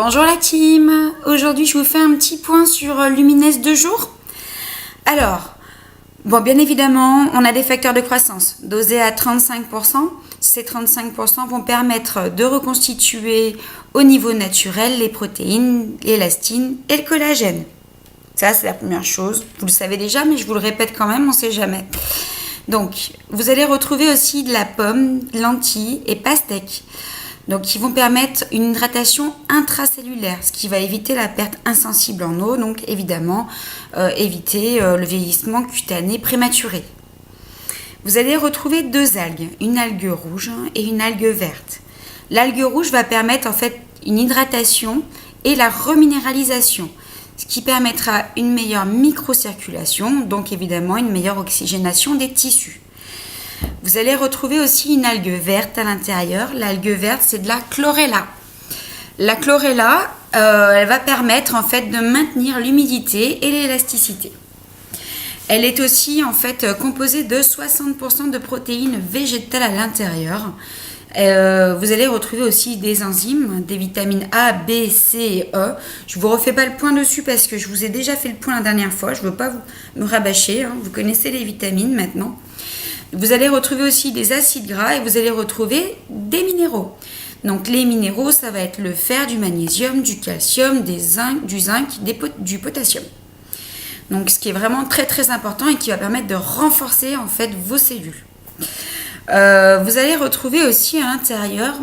Bonjour la team, aujourd'hui je vous fais un petit point sur Luminesse de jour. Alors, bien évidemment, on a des facteurs de croissance dosés à 35%. Ces 35% vont permettre de reconstituer au niveau naturel les protéines, l'élastine et le collagène. Ça, c'est la première chose. Vous le savez déjà, mais je vous le répète quand même, on ne sait jamais. Donc, vous allez retrouver aussi de la pomme, lentilles et pastèques. Donc, qui vont permettre une hydratation intracellulaire, ce qui va éviter la perte insensible en eau, donc évidemment éviter le vieillissement cutané prématuré. Vous allez retrouver deux algues, une algue rouge et une algue verte. L'algue rouge va permettre en fait une hydratation et la reminéralisation, ce qui permettra une meilleure microcirculation, donc évidemment une meilleure oxygénation des tissus. Vous allez retrouver aussi une algue verte à l'intérieur. L'algue verte, c'est de la chlorella. La chlorella, elle va permettre en fait de maintenir l'humidité et l'élasticité. Elle est aussi en fait composée de 60% de protéines végétales à l'intérieur. Vous allez retrouver aussi des enzymes, des vitamines A, B, C et E. Je ne vous refais pas le point dessus parce que je vous ai déjà fait le point la dernière fois. Je ne veux pas me rabâcher. Vous connaissez les vitamines maintenant. Vous allez retrouver aussi des acides gras et vous allez retrouver des minéraux. Donc les minéraux, ça va être le fer, du magnésium, du calcium, du zinc, du potassium. Donc ce qui est vraiment très très important et qui va permettre de renforcer en fait vos cellules. Vous allez retrouver aussi à l'intérieur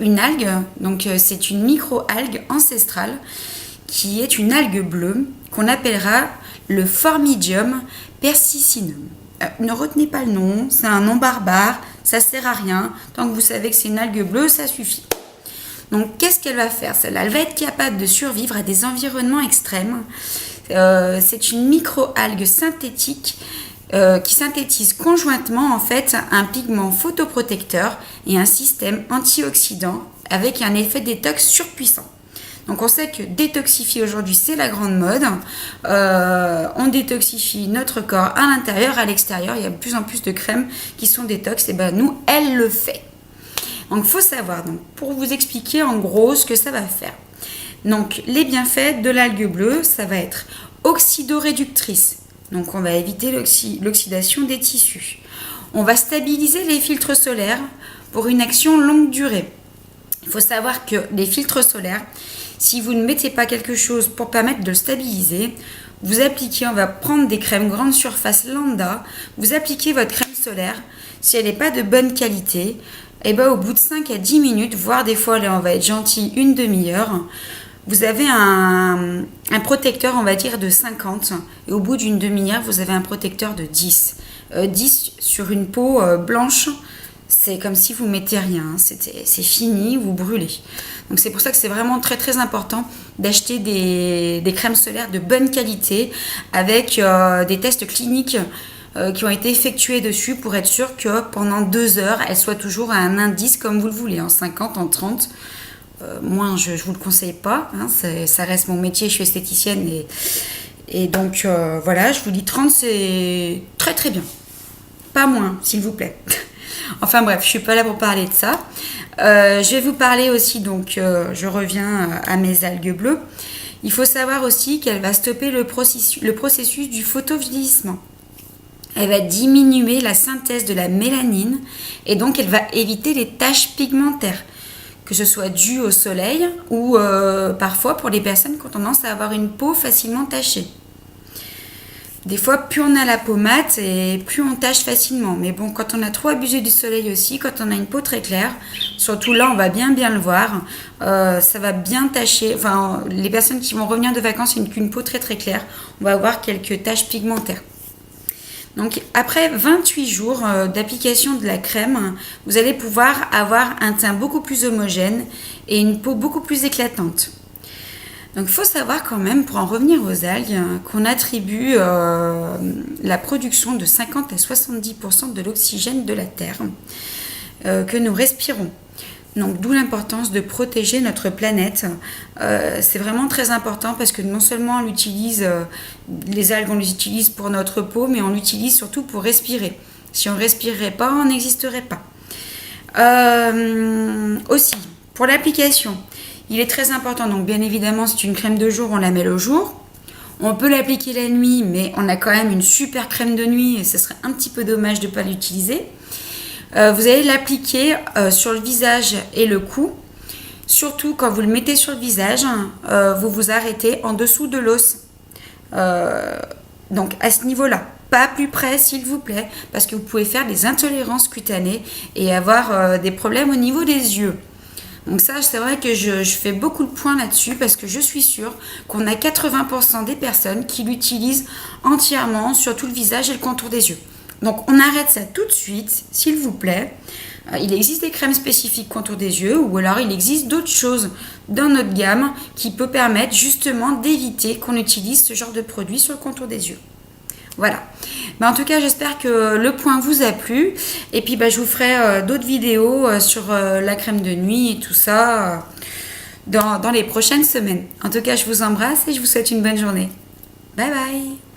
une algue. Donc c'est une micro-algue ancestrale qui est une algue bleue qu'on appellera le Formidium persicinum. Ne retenez pas le nom, c'est un nom barbare, ça sert à rien. Tant que vous savez que c'est une algue bleue, ça suffit. Donc, qu'est-ce qu'elle va faire celle-là? Elle va être capable de survivre à des environnements extrêmes. C'est une micro-algue synthétique qui synthétise conjointement en fait un pigment photoprotecteur et un système antioxydant avec un effet détox surpuissant. Donc on sait que détoxifier aujourd'hui c'est la grande mode. On détoxifie notre corps à l'intérieur, à l'extérieur. Il y a de plus en plus de crèmes qui sont détox. Et nous, elle le fait. Donc il faut savoir, donc, pour vous expliquer en gros ce que ça va faire. Donc les bienfaits de l'algue bleue, ça va être oxydoréductrice. Donc on va éviter l'oxydation des tissus. On va stabiliser les filtres solaires pour une action longue durée. Il faut savoir que les filtres solaires, si vous ne mettez pas quelque chose pour permettre de le stabiliser, vous appliquez, on va prendre des crèmes grande surface lambda, vous appliquez votre crème solaire, si elle n'est pas de bonne qualité, au bout de 5 à 10 minutes, voire des fois, là on va être gentil, une demi-heure, vous avez un protecteur, on va dire, de 50, et au bout d'une demi-heure, vous avez un protecteur de 10. 10 sur une peau blanche, c'est comme si vous mettez rien, c'est fini, vous brûlez. Donc c'est pour ça que c'est vraiment très très important d'acheter des crèmes solaires de bonne qualité avec des tests cliniques qui ont été effectués dessus pour être sûr que pendant 2 heures, elles soient toujours à un indice comme vous le voulez, en 50, en 30. Moins, je ne vous le conseille pas, ça reste mon métier, je suis esthéticienne et donc voilà, je vous dis 30, c'est très très bien. Pas moins, s'il vous plaît. Enfin bref, je ne suis pas là pour parler de ça. Je vais vous parler aussi, donc je reviens à mes algues bleues. Il faut savoir aussi qu'elle va stopper le processus du photovieillissement. Elle va diminuer la synthèse de la mélanine et donc elle va éviter les taches pigmentaires, que ce soit dû au soleil ou parfois pour les personnes qui ont tendance à avoir une peau facilement tachée. Des fois, plus on a la peau mate et plus on tache facilement. Mais bon, quand on a trop abusé du soleil aussi, quand on a une peau très claire, surtout là, on va bien le voir, ça va bien tacher. Enfin, les personnes qui vont revenir de vacances avec une peau très très claire, on va avoir quelques taches pigmentaires. Donc, après 28 jours d'application de la crème, vous allez pouvoir avoir un teint beaucoup plus homogène et une peau beaucoup plus éclatante. Donc il faut savoir quand même, pour en revenir aux algues, qu'on attribue la production de 50 à 70% de l'oxygène de la Terre que nous respirons. Donc d'où l'importance de protéger notre planète. C'est vraiment très important parce que non seulement on utilise les algues, on les utilise pour notre peau, mais on l'utilise surtout pour respirer. Si on ne respirerait pas, on n'existerait pas. Aussi, pour l'application, il est très important. Donc bien évidemment, c'est une crème de jour, on la met le jour. On peut l'appliquer la nuit, mais on a quand même une super crème de nuit et ce serait un petit peu dommage de ne pas l'utiliser. Vous allez l'appliquer sur le visage et le cou. Surtout quand vous le mettez sur le visage, vous vous arrêtez en dessous de l'os. Donc à ce niveau-là, pas plus près s'il vous plaît, parce que vous pouvez faire des intolérances cutanées et avoir des problèmes au niveau des yeux. Donc ça, c'est vrai que je fais beaucoup de points là-dessus parce que je suis sûre qu'on a 80% des personnes qui l'utilisent entièrement sur tout le visage et le contour des yeux. Donc on arrête ça tout de suite, s'il vous plaît. Il existe des crèmes spécifiques contour des yeux ou alors il existe d'autres choses dans notre gamme qui peut permettre justement d'éviter qu'on utilise ce genre de produit sur le contour des yeux. Voilà. En tout cas, j'espère que le point vous a plu. Et puis, je vous ferai d'autres vidéos sur la crème de nuit et tout ça dans les prochaines semaines. En tout cas, je vous embrasse et je vous souhaite une bonne journée. Bye bye!